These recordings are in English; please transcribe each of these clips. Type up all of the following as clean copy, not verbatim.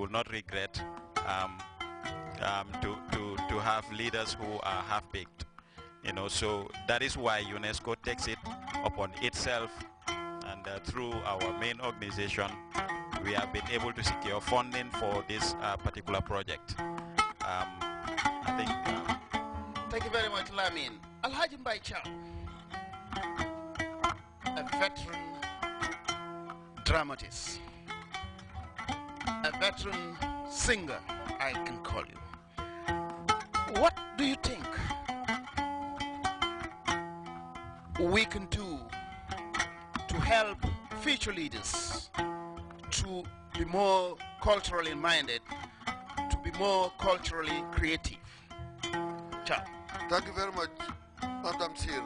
will not regret to have leaders who are half-baked. You know, so that is why UNESCO takes it upon itself, and through our main organization, we have been able to secure funding for this particular project. I think. Thank you very much, Lamin. Alhaji Mbai Chow, a veteran dramatist, a veteran singer, I can call you. What do you think we can do to help future leaders to be more culturally minded, to be more culturally creative? Ciao. Thank you very much, Madam Sir.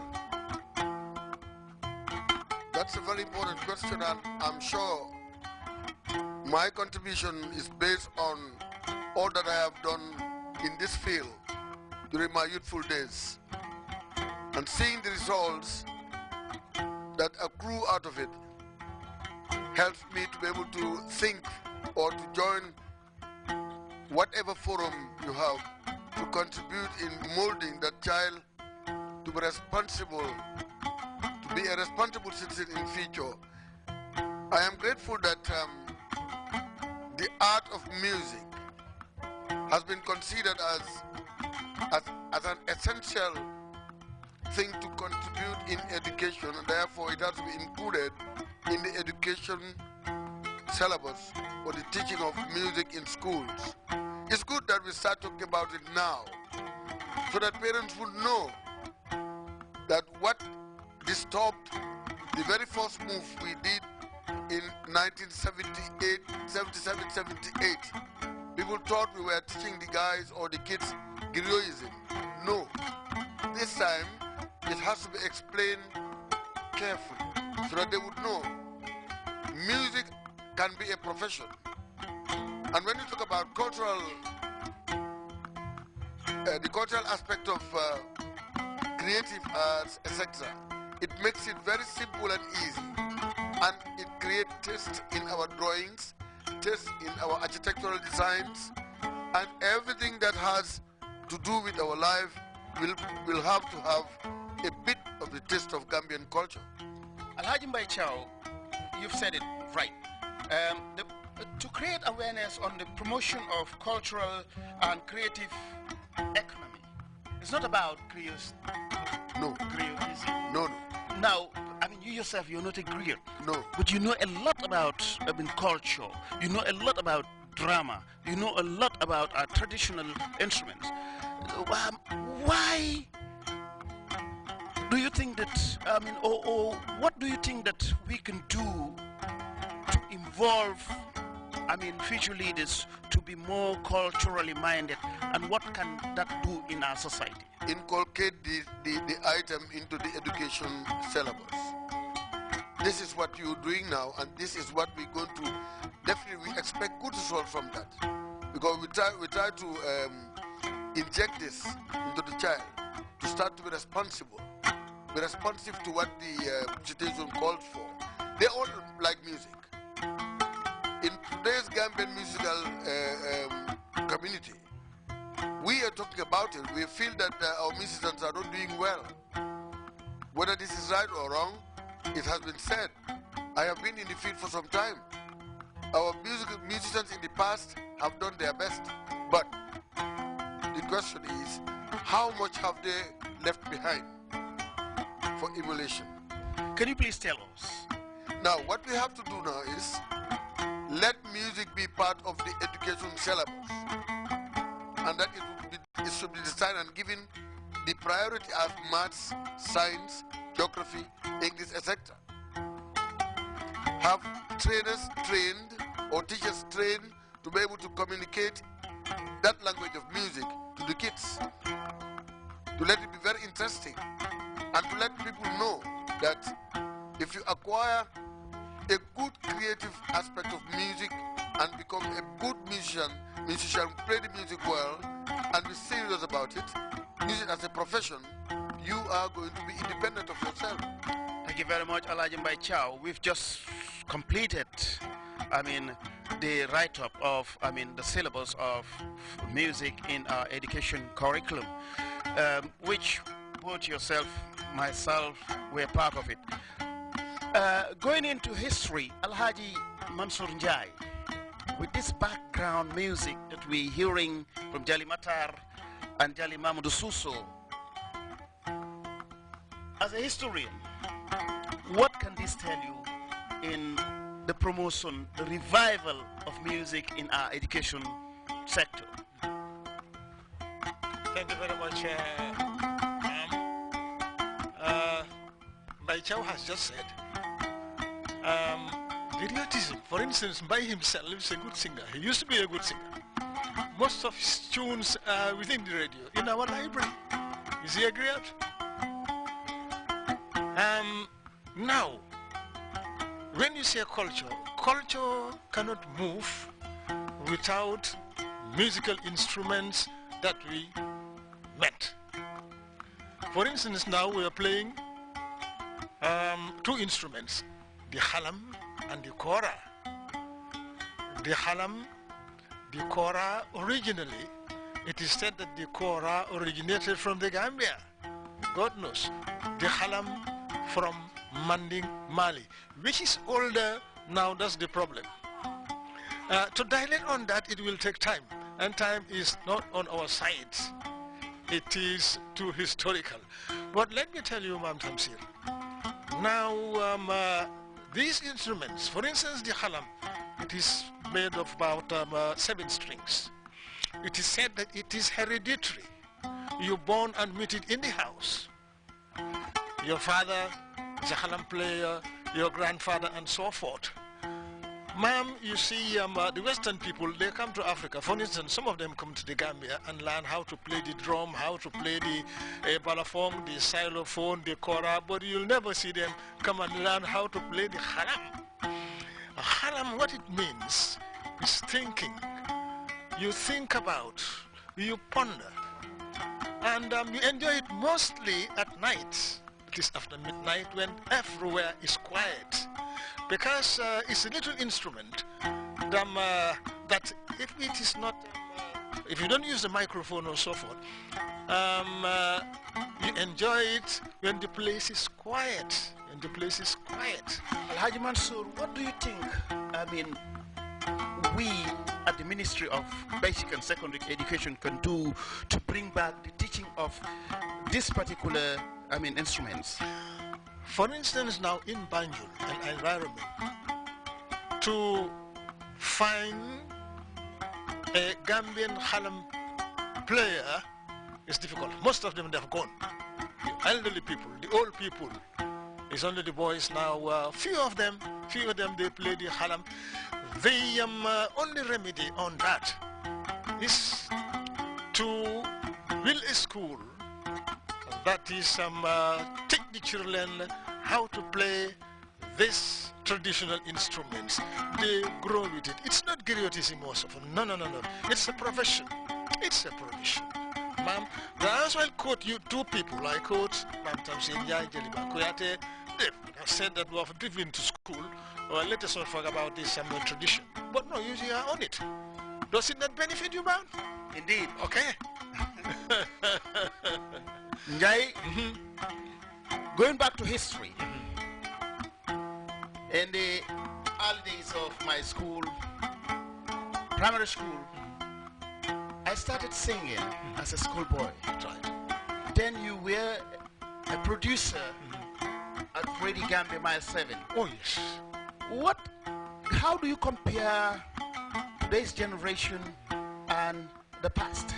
That's a very important question, and I'm sure my contribution is based on all that I have done in this field during my youthful days. And seeing the results that accrue out of it helps me to be able to think or to join whatever forum you have to contribute in molding that child to be responsible, to be a responsible citizen in future. I am grateful that the art of music has been considered as an essential thing to contribute in education, and therefore it has to be included in the education syllabus for the teaching of music in schools. It's good that we start talking about it now, so that parents would know that what disturbed the very first move we did in 1978, 77, 78. People thought we were teaching the guys or the kids Grioism. No. This time, it has to be explained carefully so that they would know music can be a profession. And when you talk about cultural, the cultural aspect of creative arts, etc., it makes it very simple and easy. And it creates taste in our drawings, taste in our architectural designs, and everything that has to do with our life will have to have a bit of the taste of Gambian culture. Alhaji Mbai Chow, you've said it right. To create awareness on the promotion of cultural and creative economy, it's not about griots. No. Griotism. No. Now, I mean, you yourself, you're not a griot. No. But you know a lot about culture. You know a lot about drama. You know a lot about our traditional instruments. Why do you think that, or what do you think that we can do to involve, future leaders to be more culturally minded, and what can that do in our society? Inculcate the item into the education syllabus. This is what you're doing now, and this is what we're going to definitely expect good results from that, because we try to inject this into the child to start to be responsible, be responsive to what the situation calls for. They all like music. In today's Gambian musical community, we are talking about it. We feel that our musicians are not doing well. Whether this is right or wrong, it has been said. I have been in the field for some time. Our musicians in the past have done their best, but the question is, how much have they left behind for emulation? Can you please tell us? Now, what we have to do now is let music be part of the education syllabus, and that it should be designed and given the priority as maths, science, geography, English, etc. Have trainers trained or teachers trained to be able to communicate that language of music to the kids, to let it be very interesting, and to let people know that if you acquire a good creative aspect of music and become a good musician, play the music well, and be serious about it, use it as a profession, you are going to be independent of yourself. Thank you very much, Alhaji Mbai Chow. We've just completed, the write-up of, the syllabus of music in our education curriculum, which both yourself, myself, were part of it. Going into history, Alhaji Mansour Njai, with this background music that we're hearing from Jali Matar and Jali Mamadou Suso, as a historian, what can this tell you in the promotion, the revival of music in our education sector? Thank you very much, Mbai Chow has just said, patriotism, for instance, by himself is a good singer. He used to be a good singer. Most of his tunes are within the radio, in our library. Is he a griot? Now, when you say culture, culture cannot move without musical instruments that we met. For instance, now we are playing two instruments, the halam and the kora. The halam, the kora, originally, it is said that the kora originated from the Gambia. God knows. The halam from Manding, Mali, which is older now. That's the problem. To dilate on that, it will take time, and time is not on our side. It is too historical. But let me tell you, Mam Tamsir, now these instruments, for instance the halam, it is made of about 7 strings. It is said that it is hereditary. You're born and meet it in the house. Your father is a halam player, your grandfather, and so forth. Ma'am, you see, the Western people, they come to Africa. For instance, some of them come to the Gambia and learn how to play the drum, how to play the balafon, the xylophone, the kora, but you'll never see them come and learn how to play the halam. A halam, what it means is thinking. You think about, you ponder, and you enjoy it mostly at night. It is after midnight when everywhere is quiet. Because it's a little instrument that if it is not, if you don't use the microphone or so forth, you enjoy it when the place is quiet. When the place is quiet. Alhaji Mansour, what do you think, we at the Ministry of Basic and Secondary Education can do to bring back the teaching of this particular, instruments? For instance, now in Banjul and environment, to find a Gambian halam player is difficult. Most of them, they have gone. The elderly people, the old people, it's only the boys now. Few of them, they play the halam. The only remedy on that is to build a school that is teach the children how to play these traditional instruments. They grow with it. It's not griotism most often. No. It's a profession. It's a profession. Ma'am, I as well quote you 2 people. I quote Ma'am Tamsin Yai Jeliba Kuyate. They have said that we have driven to school. Well, let us not forget about this tradition. But no, you are on it. Does it not benefit you, ma'am? Indeed. Okay. Njai, going back to history, in the early days of my school, primary school, I started singing as a schoolboy. Right. Then you were a producer at Radio Gambia Mile 7. Oh, yes. How do you compare today's generation and the past?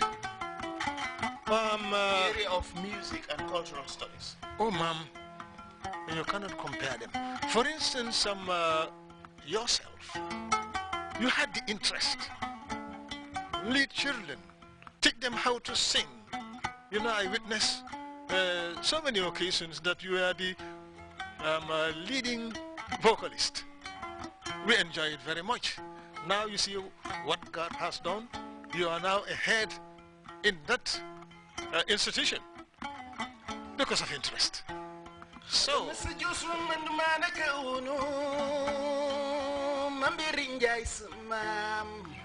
The area of music and cultural studies. Oh, ma'am, you cannot compare them. For instance, yourself, you had the interest. Lead children, teach them how to sing. You know, I witnessed so many occasions that you are the leading vocalist. We enjoy it very much. Now you see what God has done. You are now ahead in that institution because of interest. So Mambiri Njai Sumam.